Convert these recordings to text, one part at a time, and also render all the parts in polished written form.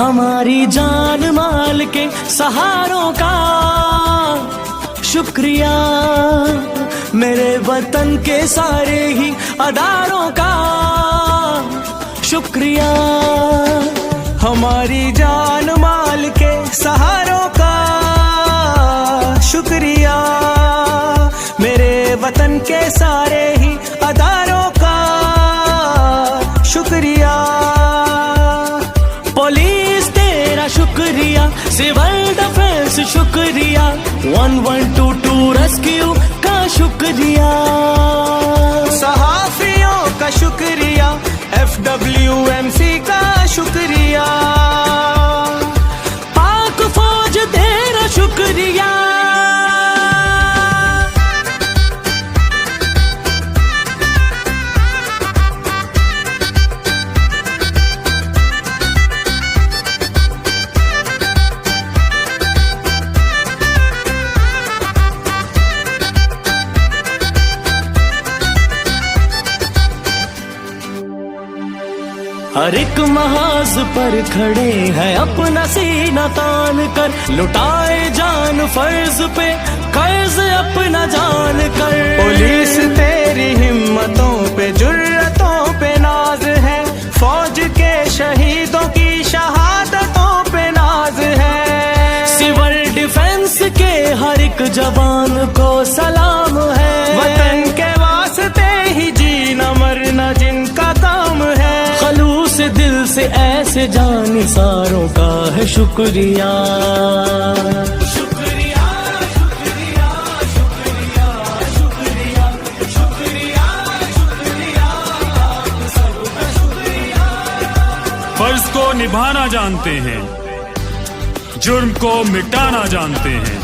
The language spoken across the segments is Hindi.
हमारी जान माल के सहारों का शुक्रिया, मेरे वतन के सारे ही अदारों का शुक्रिया। हमारी जान माल के सहारों का शुक्रिया, मेरे वतन के सारे ही अदारों का शुक्रिया। पुलिस तेरा शुक्रिया, सिविल डिफेंस शुक्रिया, 1122 रेस्क्यू का शुक्रिया, सहाफियों का शुक्रिया, FWMC का शुक्रिया, पाक फौज तेरा शुक्रिया। हर एक महाज पर खड़े हैं अपना सीना तान कर, लुटाए जान फर्ज पे कर्ज अपना जान कर। पुलिस तेरी हिम्मतों पे जुर्रतों पे नाज है, फौज के शहीदों की शहादतों पे नाज है। सिविल डिफेंस के हर एक जवान को सलाम है, वतन के वास्ते ही जीना मरना जिनका काम है। खलूस दिल से ऐसे जानिसारों का है शुक्रिया, शुक्रिया, शुक्रिया, शुक्रिया, शुक्रिया, शुक्रिया, शुक्रिया, सबका शुक्रिया। फर्ज को निभाना जानते हैं, जुर्म को मिटाना जानते हैं,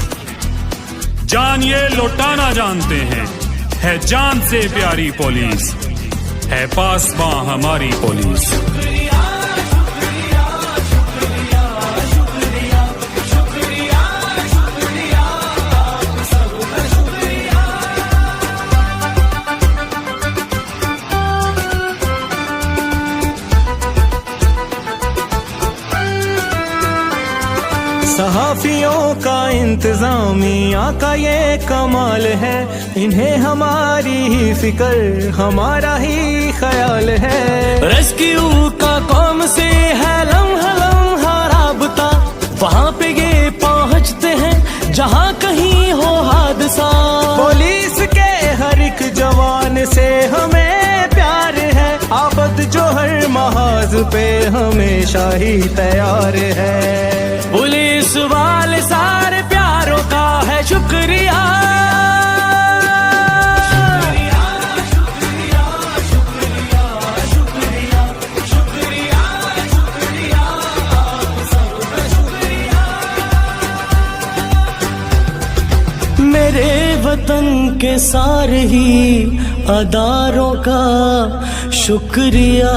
जान ये लौटाना जानते हैं। है जान से प्यारी पुलिस, है पासबां हमारी पुलिस। शुक्रिया, शुक्रिया, शुक्रिया, शुक्रिया, शुक्रिया, शुक्रिया, सबका शुक्रिया। सहाफियों का इंतजामिया का ये कमाल है, इन्हें हमारी ही फिक्र हमारा ही ख्याल है। रेस्क्यू का कौम से है लम्हा लम्हा राबता, वहाँ पे ये पहुँचते हैं जहाँ कहीं हो हादसा। पुलिस के हर एक जवान से हमें प्यार है, आबद जो हर महाज पे हमेशा ही तैयार है। पुलिस वाले सारे प्यारों का है शुक्रिया, शुक्रिया, शुक्रिया, शुक्रिया, शुक्रिया, शुक्रिया, शुक्रिया, सबका शुक्रिया। मेरे वतन के सारे ही अदारों का शुक्रिया।